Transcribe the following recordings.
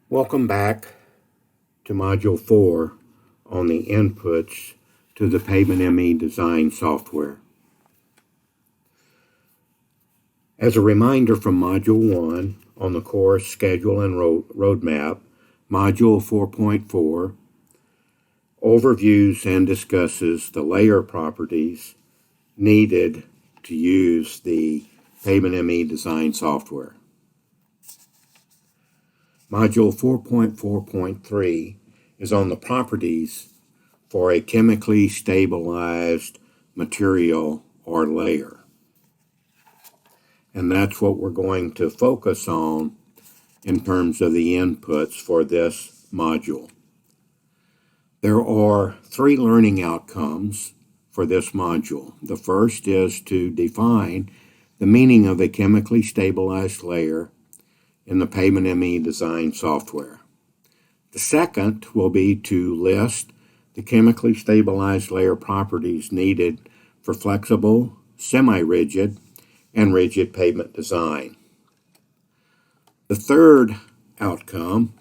Welcome back to Module 4 on the inputs to the Pavement ME design software. As a reminder from Module 1 on the course schedule and roadmap, Module 4.4 overviews and discusses the layer properties needed to use the Pavement ME design software. Module 4.4.3 is on the properties for a chemically stabilized material or layer. And that's what we're going to focus on in terms of the inputs for this module. There are 3 learning outcomes for this module. The first is to define the meaning of a chemically stabilized layer in the Pavement ME design software. The second will be to list the chemically stabilized layer properties needed for flexible, semi-rigid, and rigid pavement design. The third outcome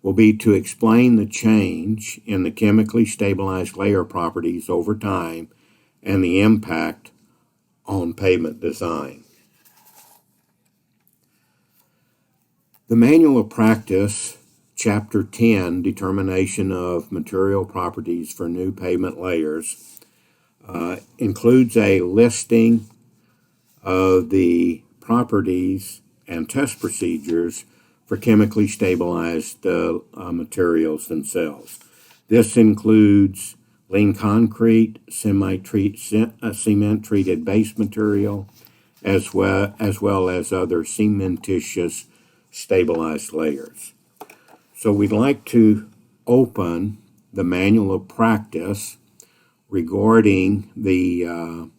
will be to explain the change in the chemically stabilized layer properties over time and the impact on pavement design. The Manual of Practice, Chapter 10, Determination of Material Properties for New Pavement Layers, includes a listing of the properties and test procedures for chemically stabilized materials themselves. This includes lean concrete, cement-treated base material, as well as other cementitious stabilized layers. So we'd like to open the Manual of Practice regarding the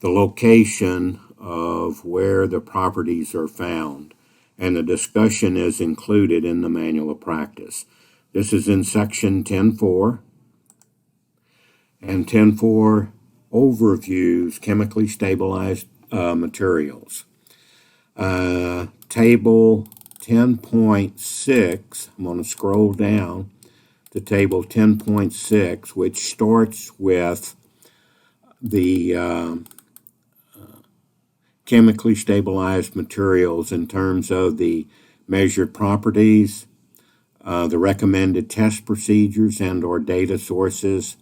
location of where the properties are found, and the discussion is included in the Manual of Practice. This is in section 10.4, and 10.4 overviews chemically stabilized materials. Table 10.6, I'm going to scroll down to table 10.6, which starts with the chemically stabilized materials in terms of the measured properties, the recommended test procedures and or data sources,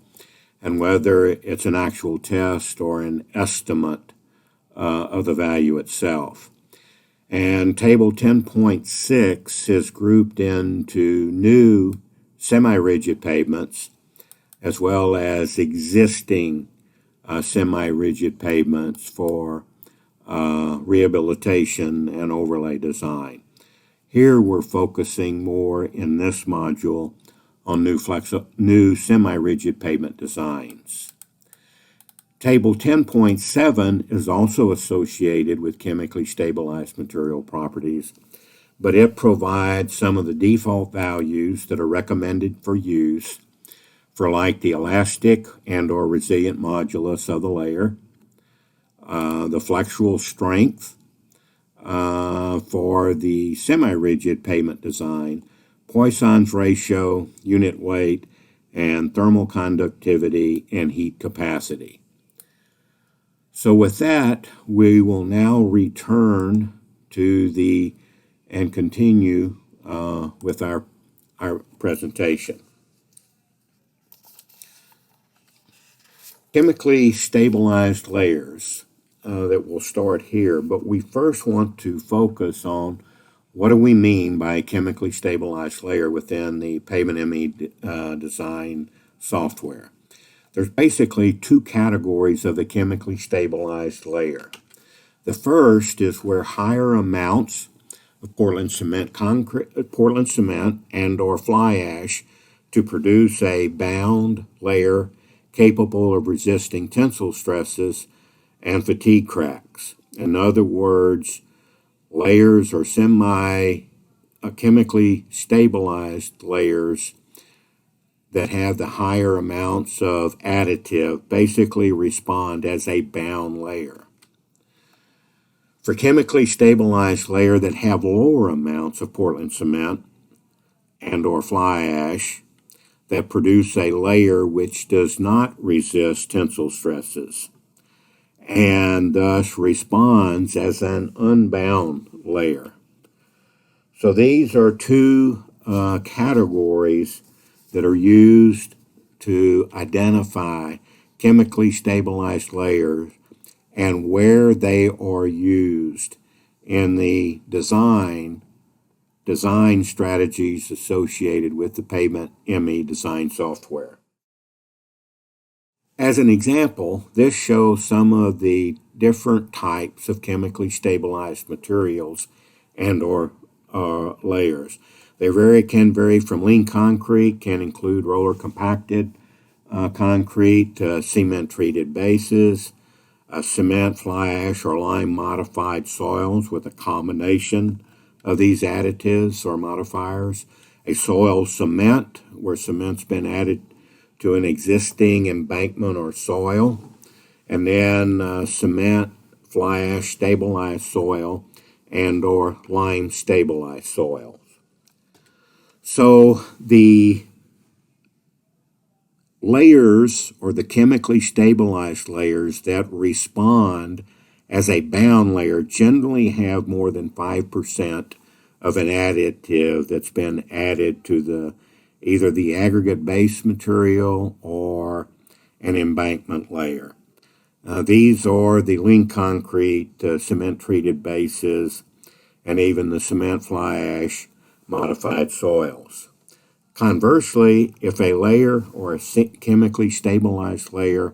and whether it's an actual test or an estimate of the value itself. And table 10.6 is grouped into new semi-rigid pavements as well as existing semi-rigid pavements for rehabilitation and overlay design. Here we're focusing more in this module on new semi-rigid pavement designs. Table 10.7 is also associated with chemically stabilized material properties, but it provides some of the default values that are recommended for use for like the elastic and or resilient modulus of the layer, the flexural strength for the semi-rigid pavement design, Poisson's ratio, unit weight, and thermal conductivity and heat capacity. So with that, we will now return to and continue with our presentation. Chemically stabilized layers that will start here, but we first want to focus on what do we mean by a chemically stabilized layer within the Pavement ME design software. There's basically 2 categories of the chemically stabilized layer. The first is where higher amounts of Portland cement and or fly ash to produce a bound layer capable of resisting tensile stresses and fatigue cracks. In other words, layers or chemically stabilized layers that have the higher amounts of additive basically respond as a bound layer. For chemically stabilized layers that have lower amounts of Portland cement and or fly ash that produce a layer which does not resist tensile stresses and thus responds as an unbound layer. So these are two categories that are used to identify chemically stabilized layers and where they are used in the design strategies associated with the Pavement ME design software. As an example, this shows some of the different types of chemically stabilized materials and or layers. They can vary from lean concrete, can include roller compacted concrete, cement treated bases, cement, fly ash, or lime modified soils with a combination of these additives or modifiers, a soil cement where cement's been added to an existing embankment or soil, and then cement, fly ash stabilized soil, and or lime stabilized soils. So the layers or the chemically stabilized layers that respond as a bound layer generally have more than 5% of an additive that's been added to either the aggregate base material or an embankment layer. These are the lean concrete, cement treated bases, and even the cement fly ash modified soils. Conversely, if a layer or a chemically stabilized layer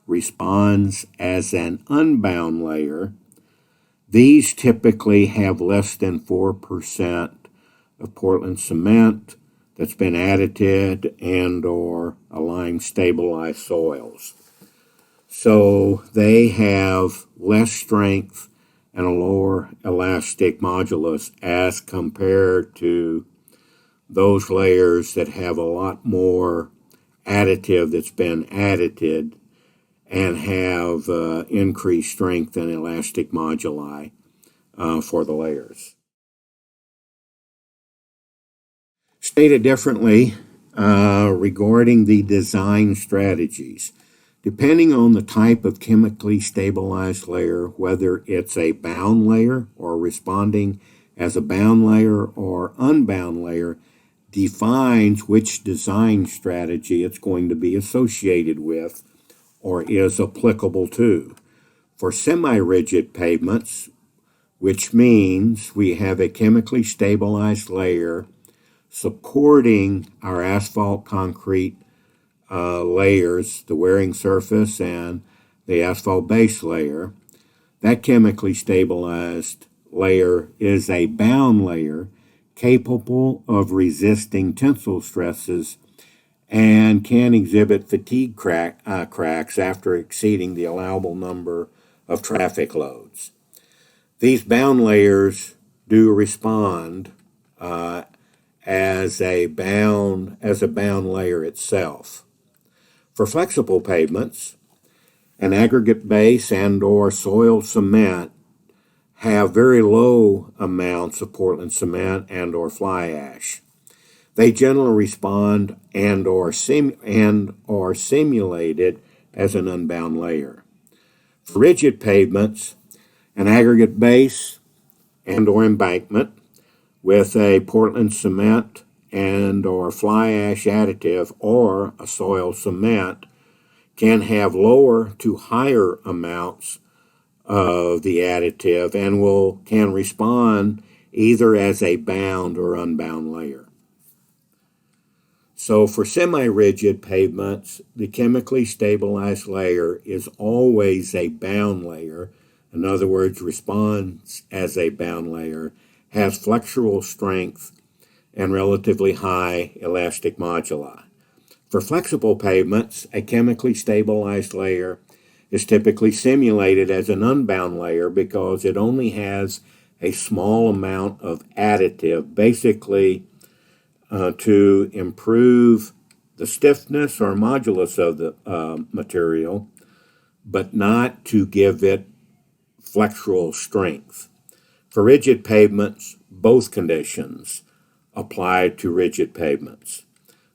responds as an unbound layer, these typically have less than 4% of Portland cement that's been added and or lime stabilized soils. So they have less strength and a lower elastic modulus as compared to those layers that have a lot more additive that's been added and have increased strength and elastic moduli for the layers. Stated differently, regarding the design strategies, depending on the type of chemically stabilized layer, whether it's a bound layer or responding as a bound layer or unbound layer, defines which design strategy it's going to be associated with or is applicable to. For semi-rigid pavements, which means we have a chemically stabilized layer supporting our asphalt concrete layers, the wearing surface and the asphalt base layer, that chemically stabilized layer is a bound layer capable of resisting tensile stresses and can exhibit fatigue cracks after exceeding the allowable number of traffic loads. These bound layers do respond as a bound layer itself. For flexible pavements, an aggregate base and or soil cement have very low amounts of Portland cement and or fly ash. They generally respond and are simulated as an unbound layer. For rigid pavements, an aggregate base and or embankment with a Portland cement and or fly ash additive or a soil cement can have lower to higher amounts of the additive and can respond either as a bound or unbound layer. So for semi-rigid pavements, the chemically stabilized layer is always a bound layer. In other words, responds as a bound layer, has flexural strength, and relatively high elastic moduli. For flexible pavements, a chemically stabilized layer is typically simulated as an unbound layer because it only has a small amount of additive, basically to improve the stiffness or modulus of the material, but not to give it flexural strength. For rigid pavements, both conditions apply to rigid pavements,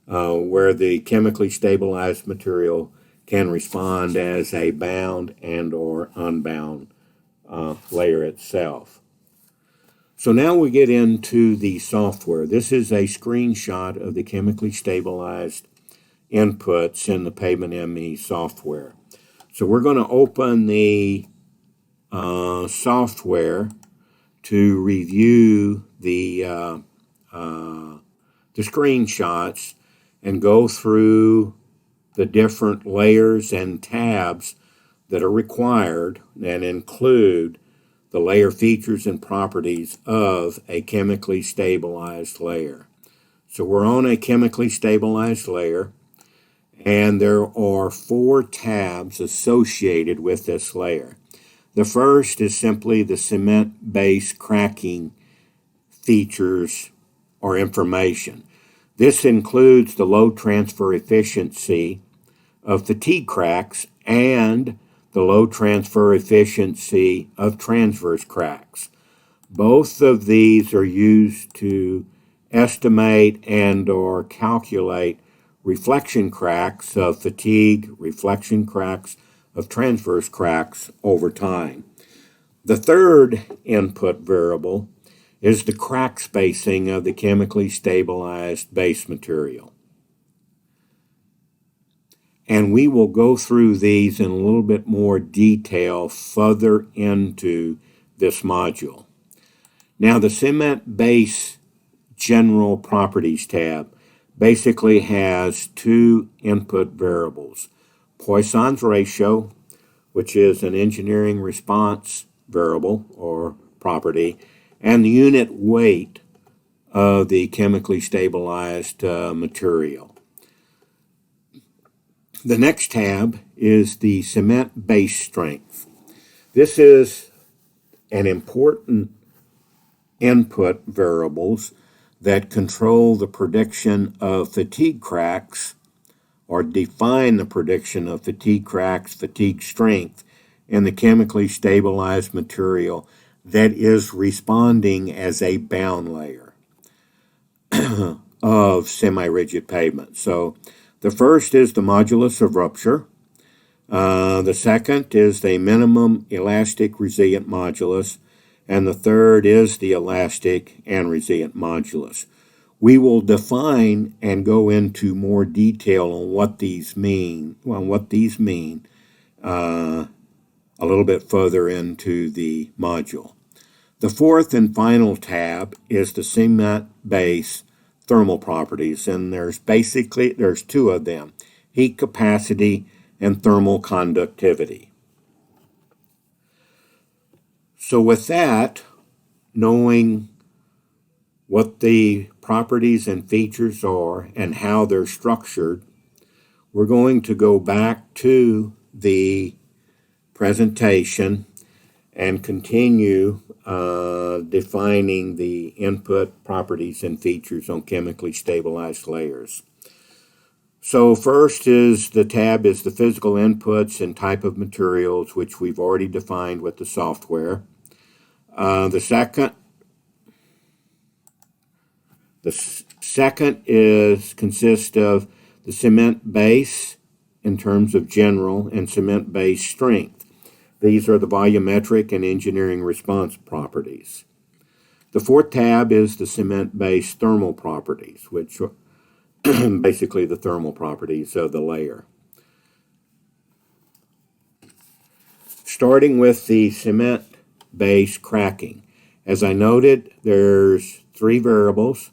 where the chemically stabilized material can respond as a bound and or unbound layer itself. So now we get into the software. This is a screenshot of the chemically stabilized inputs in the Pavement ME software. So we're going to open the software to review the screenshots and go through the different layers and tabs that are required and include the layer features and properties of a chemically stabilized layer. So we're on a chemically stabilized layer, and there are 4 tabs associated with this layer. The first is simply the cement base cracking features or information. This includes the low transfer efficiency of fatigue cracks and the low transfer efficiency of transverse cracks. Both of these are used to estimate and or calculate reflection cracks of fatigue, reflection cracks of transverse cracks over time. The third input variable is the crack spacing of the chemically stabilized base material. And we will go through these in a little bit more detail further into this module. Now, the cement base general properties tab basically has 2 input variables: Poisson's ratio, which is an engineering response variable or property, and the unit weight of the chemically stabilized material. The next tab is the cement base strength. This is an important input variables that control the prediction of fatigue cracks or define the prediction of fatigue cracks, fatigue strength in the chemically stabilized material that is responding as a bound layer of semi-rigid pavement. So the first is the modulus of rupture. The second is the minimum elastic resilient modulus. And the third is the elastic and resilient modulus. We will define and go into more detail on what these mean, a little bit further into the module. The fourth and final tab is the cement base thermal properties, and there's 2 of them: heat capacity and thermal conductivity. So with that, knowing what the properties and features are and how they're structured, we're going to go back to the presentation and continue defining the input properties and features on chemically stabilized layers. So first is the tab is the physical inputs and type of materials, which we've already defined with the software. The second consists of the cement base in terms of general and cement base strength. These are the volumetric and engineering response properties. The fourth tab is the cement base thermal properties, which are basically the thermal properties of the layer. Starting with the cement base cracking. As I noted, there's 3 variables.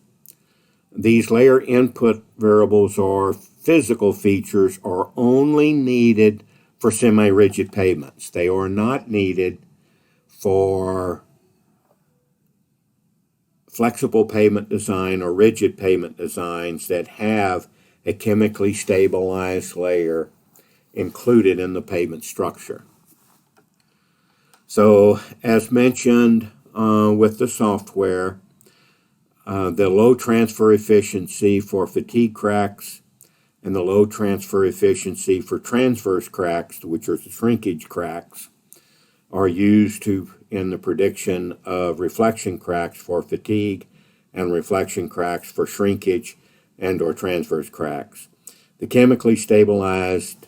These layer input variables or physical features are only needed for semi-rigid pavements. They are not needed for flexible pavement design or rigid pavement designs that have a chemically stabilized layer included in the pavement structure. So, as mentioned with the software, the low transfer efficiency for fatigue cracks and the low transfer efficiency for transverse cracks, which are the shrinkage cracks, are used in the prediction of reflection cracks for fatigue and reflection cracks for shrinkage and or transverse cracks. The chemically stabilized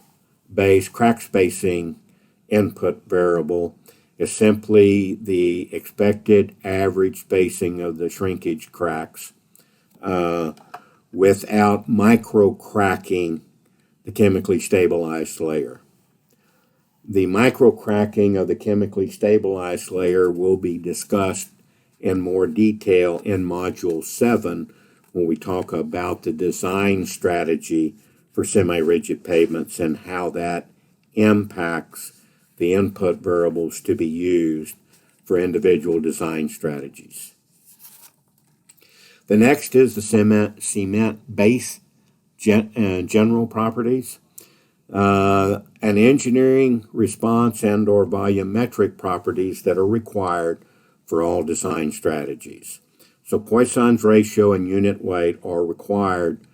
base crack spacing input variable is simply the expected average spacing of the shrinkage cracks without micro-cracking the chemically stabilized layer. The micro-cracking of the chemically stabilized layer will be discussed in more detail in Module 7 when we talk about the design strategy for semi-rigid pavements and how that impacts the input variables to be used for individual design strategies. The next is the cement base general properties. An engineering response and or volumetric properties that are required for all design strategies. So Poisson's ratio and unit weight are required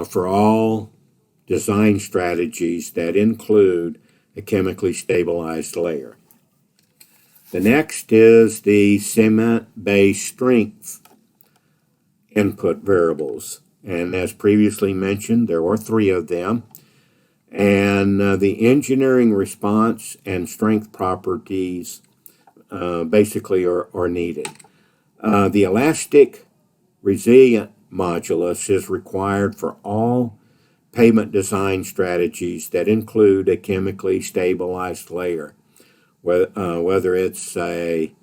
for all design strategies that include a chemically stabilized layer. The next is the cement base strength input variables. And as previously mentioned, there are 3 of them. And the engineering response and strength properties basically are needed. The elastic resilient modulus is required for all pavement design strategies that include a chemically stabilized layer, whether it's a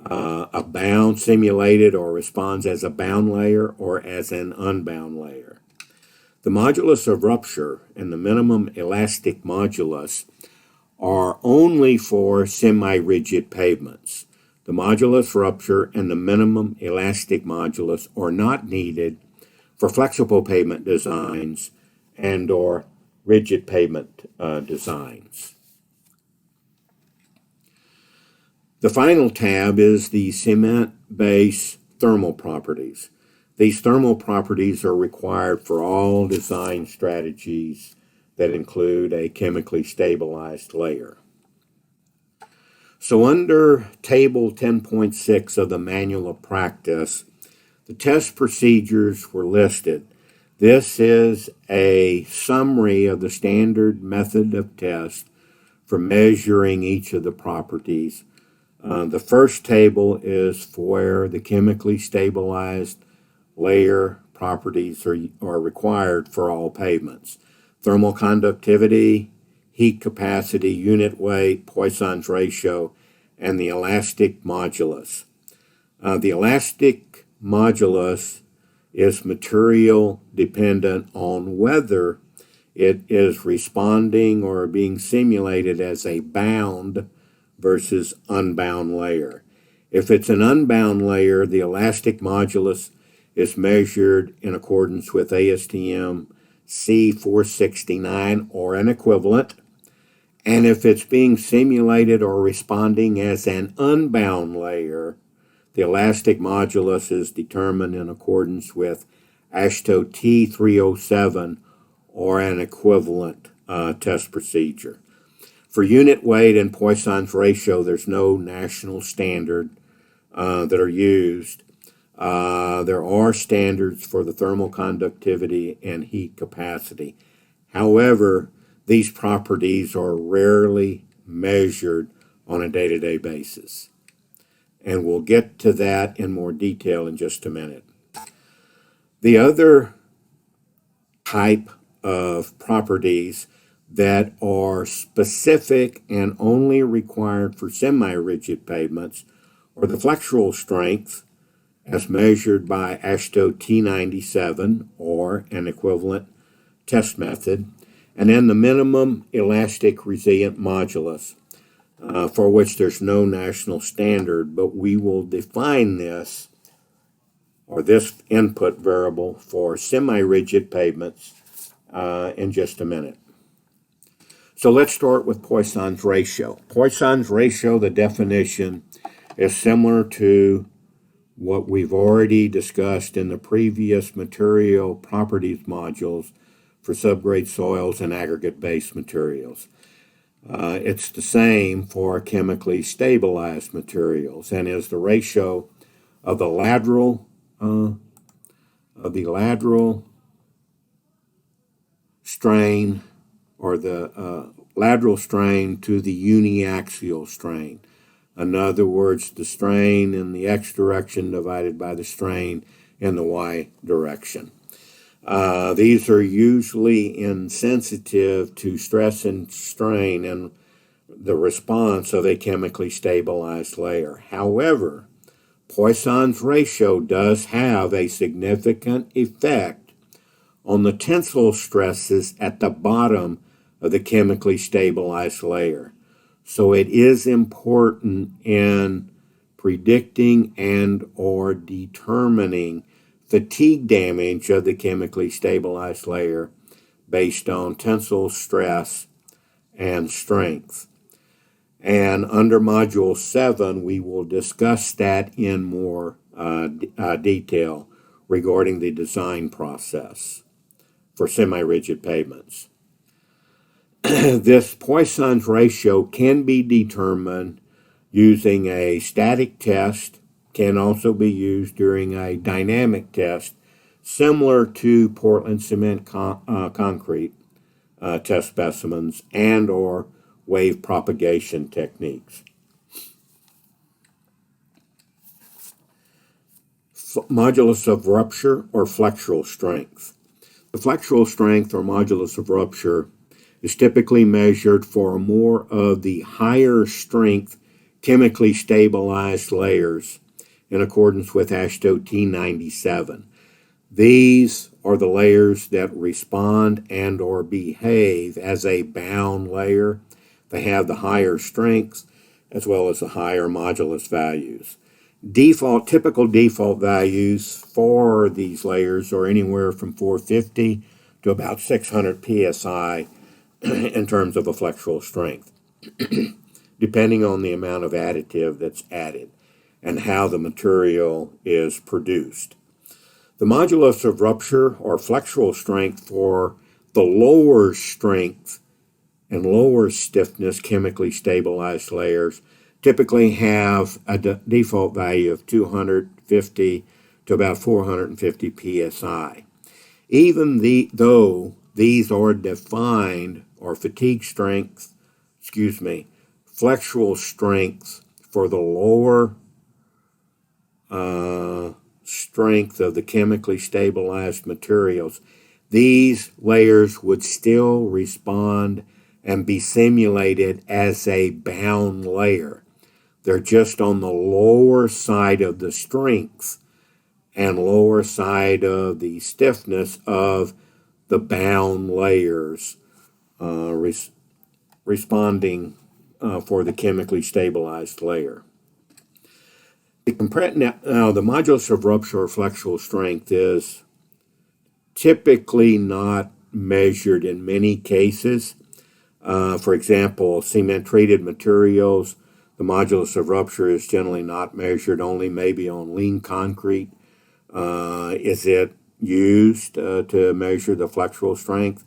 bound simulated or responds as a bound layer or as an unbound layer. The modulus of rupture and the minimum elastic modulus are only for semi-rigid pavements. The modulus rupture and the minimum elastic modulus are not needed for flexible pavement designs and or rigid pavement designs. The final tab is the cement base thermal properties. These thermal properties are required for all design strategies that include a chemically stabilized layer. So under Table 10.6 of the Manual of Practice, the test procedures were listed. This is a summary of the standard method of test for measuring each of the properties. The first table is for the chemically stabilized layer properties are required for all pavements. Thermal conductivity, heat capacity, unit weight, Poisson's ratio, and the elastic modulus. The elastic modulus is material dependent on whether it is responding or being simulated as a bound versus unbound layer. If it's an unbound layer, the elastic modulus is measured in accordance with ASTM C469 or an equivalent. And if it's being simulated or responding as an unbound layer, the elastic modulus is determined in accordance with AASHTO T307 or an equivalent test procedure. For unit weight and Poisson's ratio, there's no national standard that are used. There are standards for the thermal conductivity and heat capacity. However, these properties are rarely measured on a day-to-day basis. And we'll get to that in more detail in just a minute. The other type of properties that are specific and only required for semi-rigid pavements are the flexural strength as measured by AASHTO T97 or an equivalent test method, and then the minimum elastic resilient modulus, for which there's no national standard, but we will define this or this input variable for semi-rigid pavements in just a minute. So let's start with Poisson's ratio. Poisson's ratio, the definition, is similar to what we've already discussed in the previous material properties modules for subgrade soils and aggregate-based materials. It's the same for chemically stabilized materials, and is the ratio of the lateral strain, or the lateral strain to the uniaxial strain. In other words, the strain in the x direction divided by the strain in the y direction. These are usually insensitive to stress and strain and the response of a chemically stabilized layer. However, Poisson's ratio does have a significant effect on the tensile stresses at the bottom of the chemically stabilized layer. So it is important in predicting and or determining fatigue damage of the chemically stabilized layer based on tensile stress and strength. And under Module 7, we will discuss that in more detail regarding the design process for semi-rigid pavements. This Poisson's ratio can be determined using a static test, can also be used during a dynamic test, similar to Portland cement concrete test specimens and or wave propagation techniques. Modulus of rupture or flexural strength. The flexural strength or modulus of rupture is typically measured for more of the higher strength chemically stabilized layers in accordance with AASHTO T97. These are the layers that respond and or behave as a bound layer. They have the higher strengths as well as the higher modulus values. Typical default values for these layers are anywhere from 450 to about 600 psi in terms of a flexural strength, depending on the amount of additive that's added and how the material is produced. The modulus of rupture or flexural strength for the lower strength and lower stiffness chemically stabilized layers typically have a default value of 250 to about 450 psi. Even though these are defined, or flexural strength for the lower strength of the chemically stabilized materials, these layers would still respond and be simulated as a bound layer. They're just on the lower side of the strength and lower side of the stiffness of the bound layers responding for the chemically stabilized layer. The modulus of rupture or flexural strength is typically not measured in many cases. For example, cement-treated materials, the modulus of rupture is generally not measured, only maybe on lean concrete. Is it used to measure the flexural strength?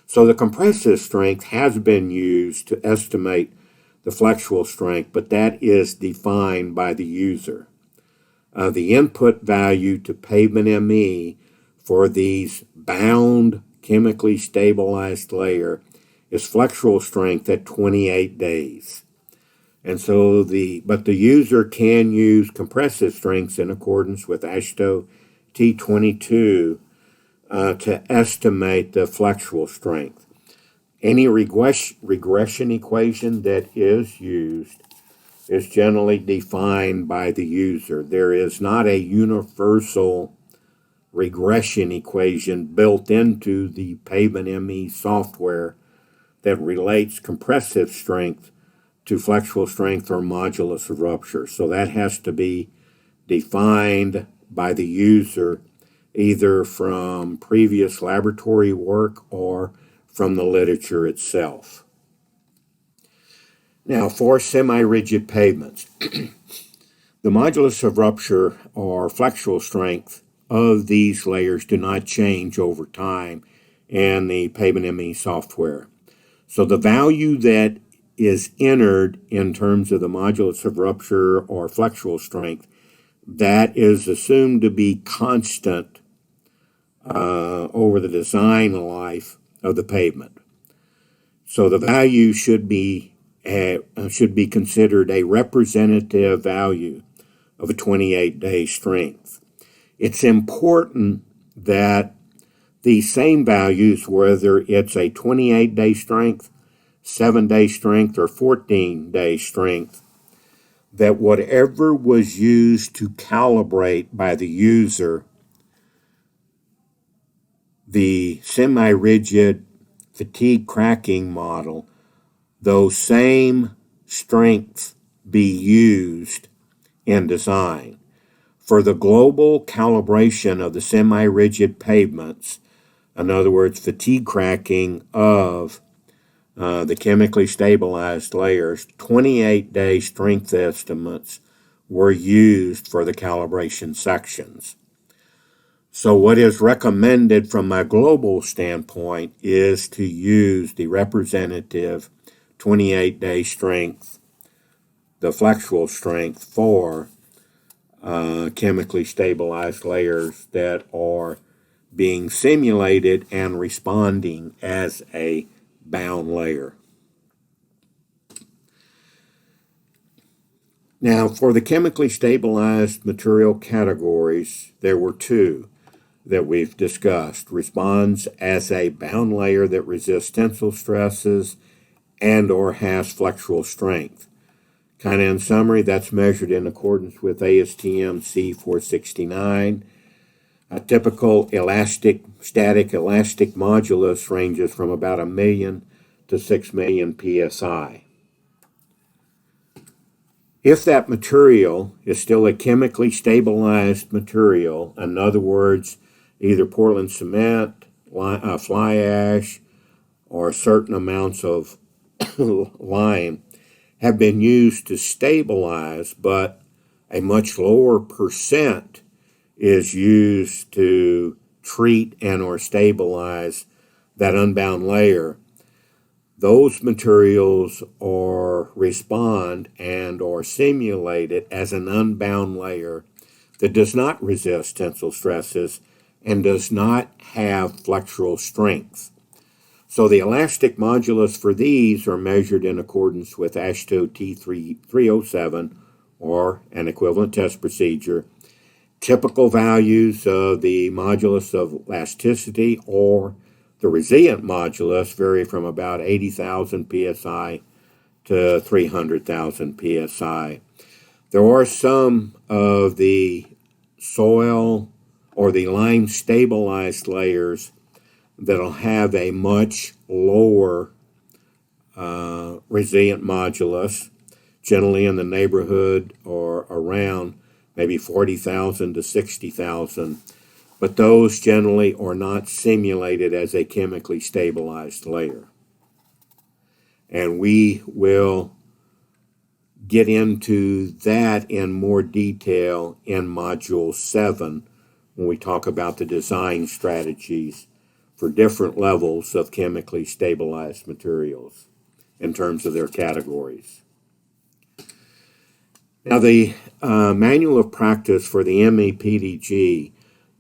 So the compressive strength has been used to estimate the flexural strength, but that is defined by the user. The input value to Pavement ME for these bound chemically stabilized layer is flexural strength at 28 days. And so but the user can use compressive strengths in accordance with AASHTO T22 to estimate the flexural strength. Any regression equation that is used is generally defined by the user. There is not a universal regression equation built into the Pavement ME software that relates compressive strength to flexural strength or modulus of rupture. So that has to be defined by the user either from previous laboratory work or from the literature itself. Now, for semi-rigid pavements, the modulus of rupture or flexural strength of these layers do not change over time in the Pavement ME software. So the value that is entered in terms of the modulus of rupture or flexural strength, that is assumed to be constant over the design life of the pavement. So the value should be considered a representative value of a 28-day strength. It's important that these same values, whether it's a 28-day strength, 7-day strength, or 14-day strength, that whatever was used to calibrate by the user the semi-rigid fatigue cracking model, those same strengths be used in design. For the global calibration of the semi-rigid pavements, in other words, fatigue cracking of the chemically stabilized layers, 28-day strength estimates were used for the calibration sections. So what is recommended from my global standpoint is to use the representative 28-day strength, the flexural strength for chemically stabilized layers that are being simulated and responding as a bound layer. Now, for the chemically stabilized material categories, there were two that we've discussed. Responds as a bound layer that resists tensile stresses and or has flexural strength. Kind of in summary, that's measured in accordance with ASTM C469. A typical static elastic modulus ranges from about 1 million to 6 million psi. If that material is still a chemically stabilized material, in other words, either Portland cement, fly ash, or certain amounts of lime have been used to stabilize, but a much lower percent is used to treat and or stabilize that unbound layer. Those materials respond and or simulated as an unbound layer that does not resist tensile stresses and does not have flexural strength. So the elastic modulus for these are measured in accordance with AASHTO T307 or an equivalent test procedure. Typical values of the modulus of elasticity or the resilient modulus vary from about 80,000 psi to 300,000 psi. There are some of the soil or the lime stabilized layers that'll have a much lower resilient modulus, generally in the neighborhood or around maybe 40,000 to 60,000, but those generally are not simulated as a chemically stabilized layer. And we will get into that in more detail in Module 7 when we talk about the design strategies for different levels of chemically stabilized materials in terms of their categories. Now, the manual of practice for the MEPDG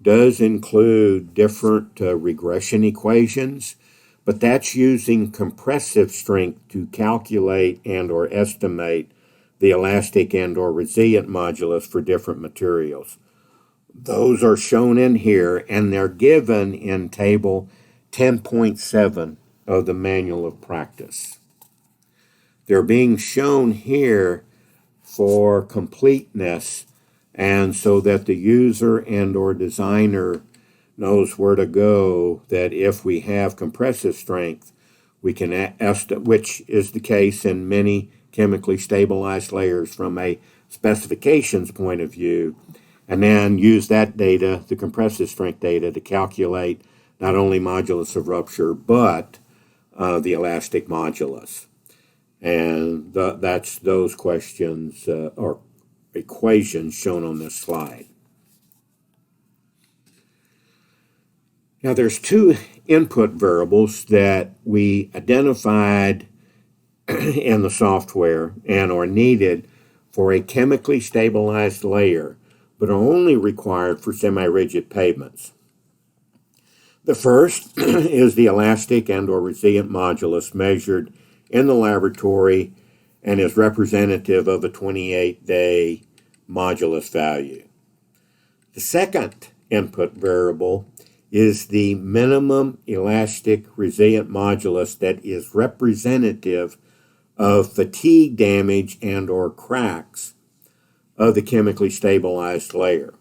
does include different regression equations, but that's using compressive strength to calculate and or estimate the elastic and or resilient modulus for different materials. Those are shown in here, and they're given in table 10.7 of the manual of practice. They're being shown here for completeness and so that the user and or designer knows where to go, that if we have compressive strength, we can estimate, which is the case in many chemically stabilized layers from a specifications point of view, and then use that data, the compressive strength data, to calculate not only modulus of rupture, but the elastic modulus. And that's those questions or equations shown on this slide. Now there's two input variables that we identified in the software and are needed for a chemically stabilized layer, but are only required for semi-rigid pavements. The first is the elastic and or resilient modulus measured in the laboratory and is representative of a 28-day modulus value. The second input variable is the minimum elastic resilient modulus that is representative of fatigue damage and or cracks of the chemically stabilized layer.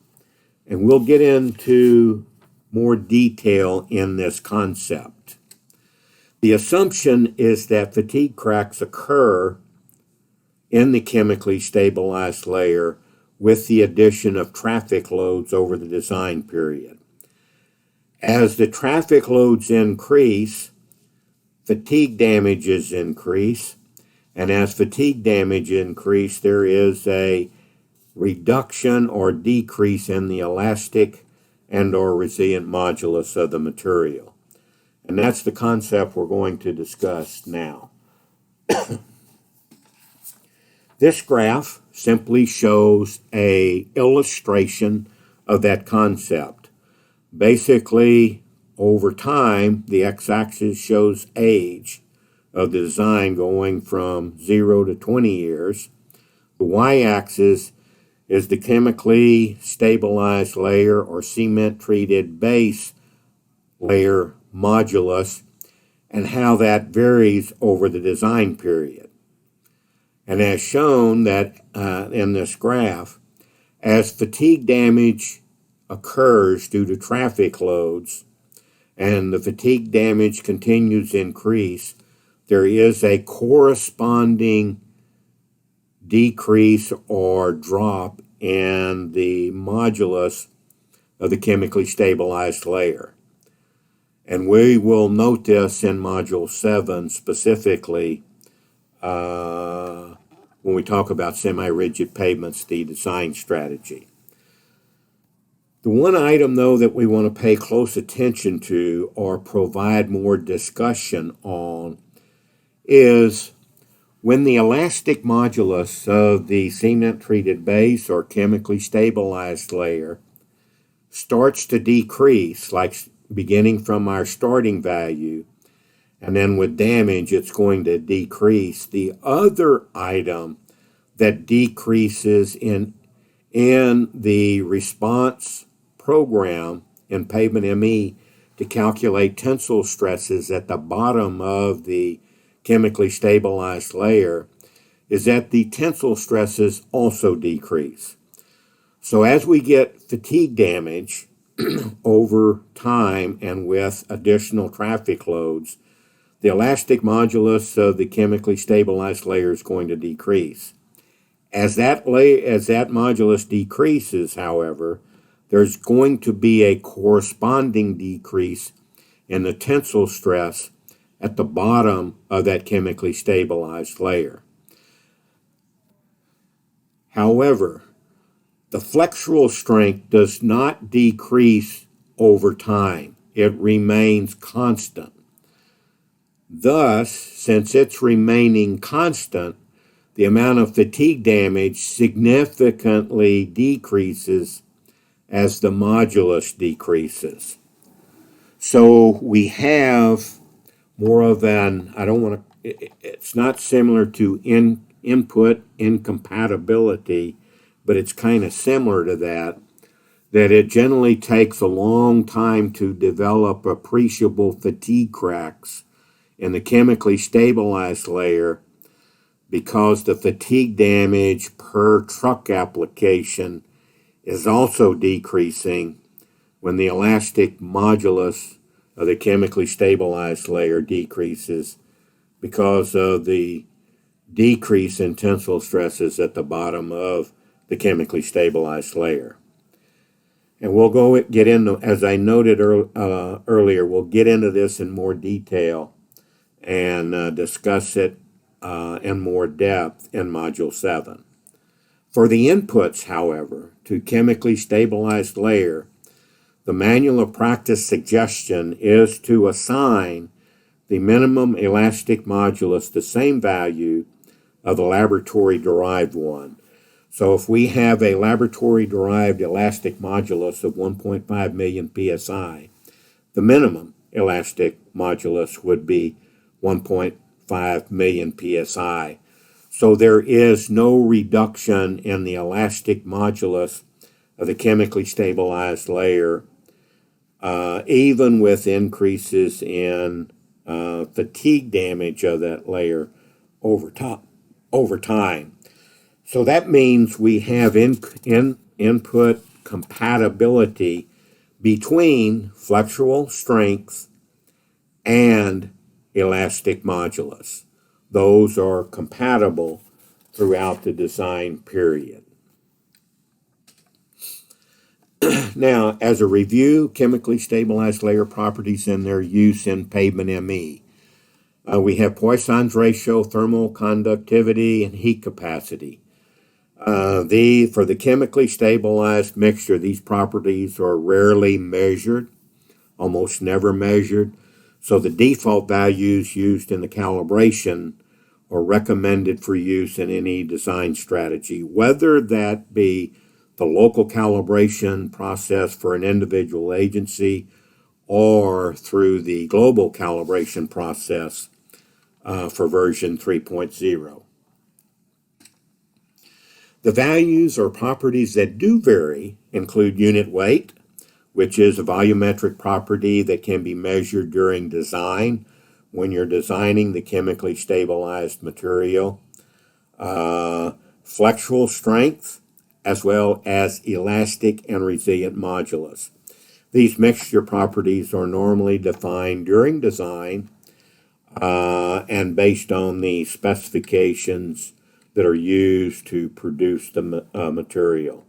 And we'll get into more detail in this concept. The assumption is that fatigue cracks occur in the chemically stabilized layer with the addition of traffic loads over the design period. As the traffic loads increase, fatigue damages increase, and as fatigue damage increase, there is a reduction or decrease in the elastic and or resilient modulus of the material. And that's the concept we're going to discuss now. This graph simply shows an illustration of that concept. Basically, over time, the x-axis shows age of the design going from 0 to 20 years. The y-axis is the chemically stabilized layer or cement-treated base layer modulus and how that varies over the design period. And as shown that in this graph, as fatigue damage occurs due to traffic loads and the fatigue damage continues to increase, there is a corresponding decrease or drop in the modulus of the chemically stabilized layer. And we will note this in Module 7 specifically when we talk about semi-rigid pavements, the design strategy. The one item, though, that we want to pay close attention to or provide more discussion on is when the elastic modulus of the cement-treated base or chemically stabilized layer starts to decrease, like beginning from our starting value, and then with damage, it's going to decrease. The other item that decreases in the response program in Pavement ME to calculate tensile stresses at the bottom of the chemically stabilized layer is that the tensile stresses also decrease. So as we get fatigue damage over time and with additional traffic loads, the elastic modulus of the chemically stabilized layer is going to decrease. As that modulus decreases, however, there's going to be a corresponding decrease in the tensile stress at the bottom of that chemically stabilized layer. However, the flexural strength does not decrease over time. It remains constant. Thus, since it's remaining constant, the amount of fatigue damage significantly decreases as the modulus decreases. So we have more of an, it's not similar to input incompatibility, but it's kind of similar to that it generally takes a long time to develop appreciable fatigue cracks in the chemically stabilized layer because the fatigue damage per truck application is also decreasing when the elastic modulus of the chemically stabilized layer decreases because of the decrease in tensile stresses at the bottom of the chemically stabilized layer. And we'll get into, as I noted earlier, we'll get into this in more detail and discuss it in more depth in Module 7. For the inputs, however, to chemically stabilized layer, the manual of practice suggestion is to assign the minimum elastic modulus the same value of the laboratory-derived one. So if we have a laboratory-derived elastic modulus of 1.5 million psi, the minimum elastic modulus would be 1.5 million psi. So there is no reduction in the elastic modulus of the chemically stabilized layer, even with increases in fatigue damage of that layer over time. So that means we have input compatibility between flexural strength and elastic modulus. Those are compatible throughout the design period. Now, as a review, chemically stabilized layer properties and their use in Pavement ME. We have Poisson's ratio, thermal conductivity, and heat capacity. For the chemically stabilized mixture, these properties are rarely measured, almost never measured. So the default values used in the calibration are recommended for use in any design strategy, whether that be the local calibration process for an individual agency or through the global calibration process for version 3.0. The values or properties that do vary include unit weight, which is a volumetric property that can be measured during design when you're designing the chemically stabilized material, flexural strength, as well as elastic and resilient modulus. These mixture properties are normally defined during design and based on the specifications that are used to produce the material.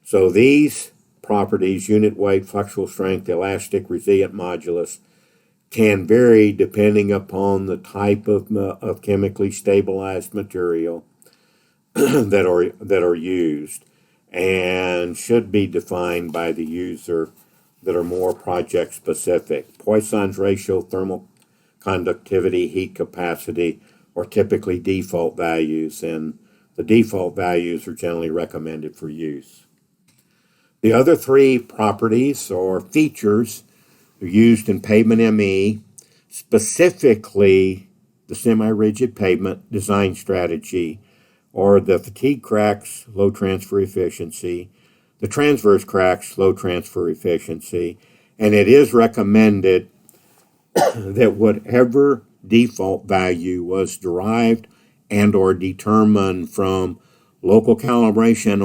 So these properties, unit weight, flexural strength, elastic, resilient modulus, can vary depending upon the type of chemically stabilized material that are used, and should be defined by the user that are more project specific. Poisson's ratio, thermal conductivity, heat capacity are typically default values, and the default values are generally recommended for use. The other three properties or features are used in Pavement ME, specifically the semi-rigid pavement design strategy, or the fatigue cracks, low transfer efficiency, the transverse cracks, low transfer efficiency, and it is recommended that whatever default value was derived and or determined from local calibration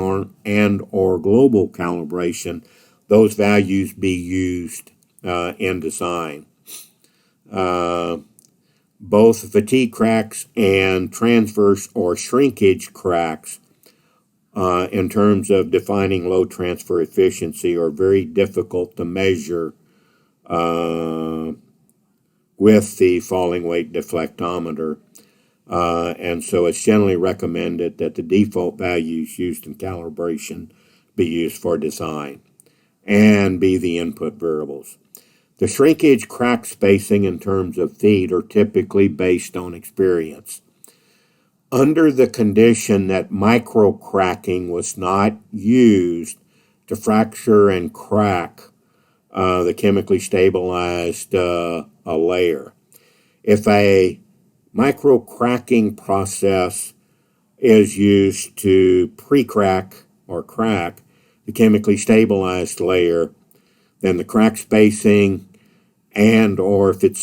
or global calibration, those values be used in design. Both fatigue cracks and transverse or shrinkage cracks in terms of defining low transfer efficiency are very difficult to measure with the falling weight deflectometer. And so it's generally recommended that the default values used in calibration be used for design and be the input variables. The shrinkage crack spacing in terms of feet are typically based on experience. Under the condition that micro-cracking was not used to fracture and crack the chemically stabilized layer. If a micro-cracking process is used to pre-crack or crack the chemically stabilized layer, then the crack spacing and or if it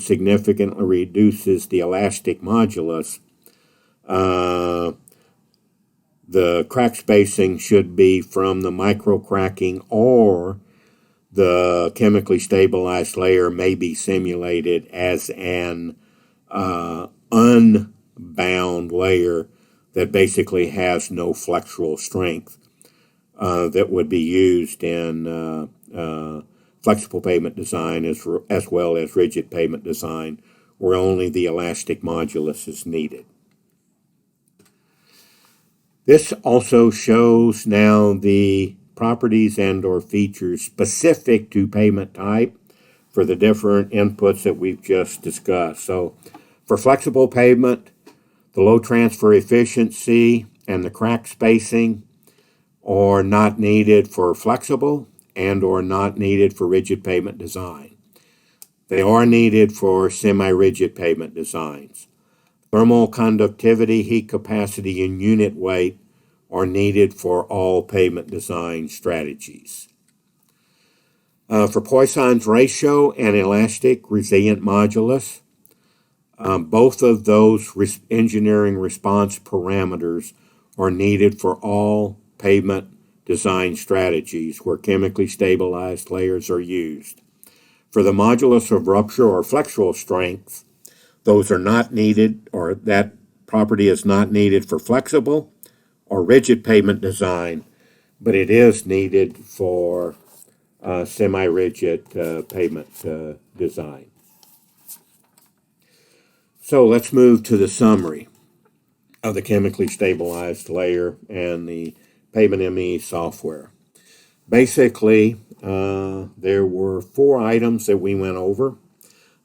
significantly reduces the elastic modulus, the crack spacing should be from the micro-cracking, or the chemically stabilized layer may be simulated as an unbound layer that basically has no flexural strength that would be used in flexible pavement design as well as rigid pavement design, where only the elastic modulus is needed. This also shows now the properties and or features specific to pavement type for the different inputs that we've just discussed. So for flexible pavement, the low transfer efficiency and the crack spacing are not needed for flexible and or not needed for rigid pavement design. They are needed for semi-rigid pavement designs. Thermal conductivity, heat capacity, and unit weight are needed for all pavement design strategies. For Poisson's ratio and elastic resilient modulus, both of those engineering response parameters are needed for all pavement design strategies where chemically stabilized layers are used. For the modulus of rupture or flexural strength, those are not needed, or that property is not needed for flexible or rigid pavement design, but it is needed for semi-rigid pavement design. So let's move to the summary of the chemically stabilized layer and the Pavement ME software. Basically, there were 4 items that we went over.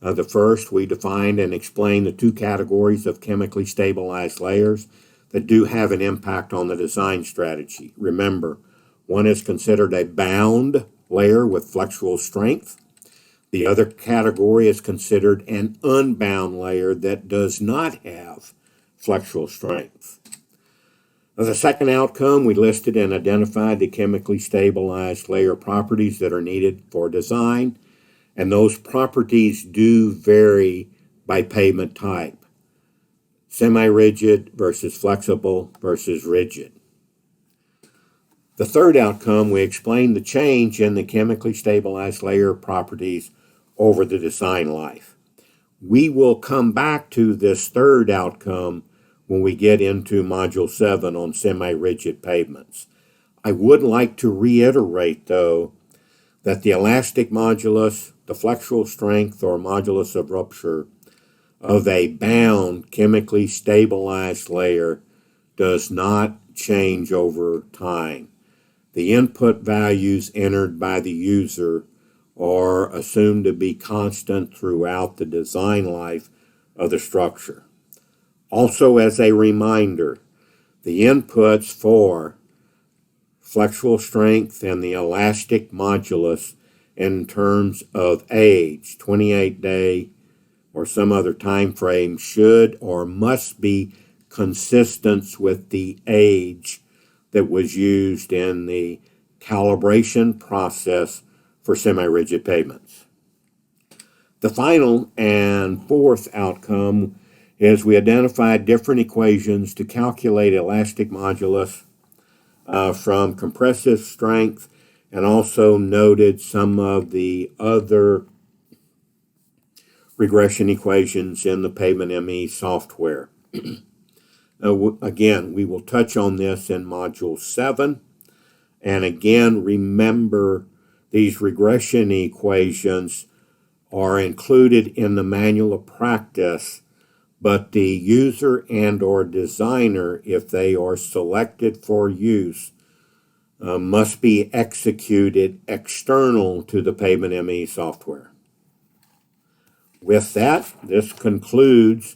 The first, we defined and explained the 2 categories of chemically stabilized layers that do have an impact on the design strategy. Remember, one is considered a bound layer with flexural strength. The other category is considered an unbound layer that does not have flexural strength. As a second outcome, we listed and identified the chemically stabilized layer properties that are needed for design, and those properties do vary by pavement type. Semi-rigid versus flexible versus rigid. The third outcome, we explained the change in the chemically stabilized layer properties over the design life. We will come back to this third outcome when we get into Module 7 on semi-rigid pavements. I would like to reiterate, though, that the elastic modulus, the flexural strength or modulus of rupture of a bound chemically stabilized layer does not change over time. The input values entered by the user are assumed to be constant throughout the design life of the structure. Also, as a reminder, the inputs for flexural strength and the elastic modulus in terms of age, 28-day or some other time frame, should or must be consistent with the age that was used in the calibration process for semi-rigid pavements. The final and fourth outcome is we identified different equations to calculate elastic modulus from compressive strength, and also noted some of the other regression equations in the Pavement ME software. Again, we will touch on this in Module 7. And again, remember, these regression equations are included in the manual of practice, but the user and or designer, if they are selected for use, must be executed external to the Pavement ME software. With that, this concludes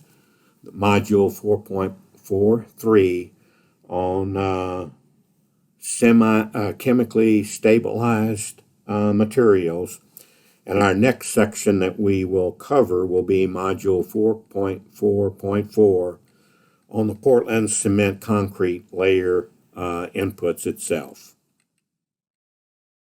Module 4.43 on chemically stabilized materials. And our next section that we will cover will be Module 4.4.4 on the Portland cement concrete layer inputs itself.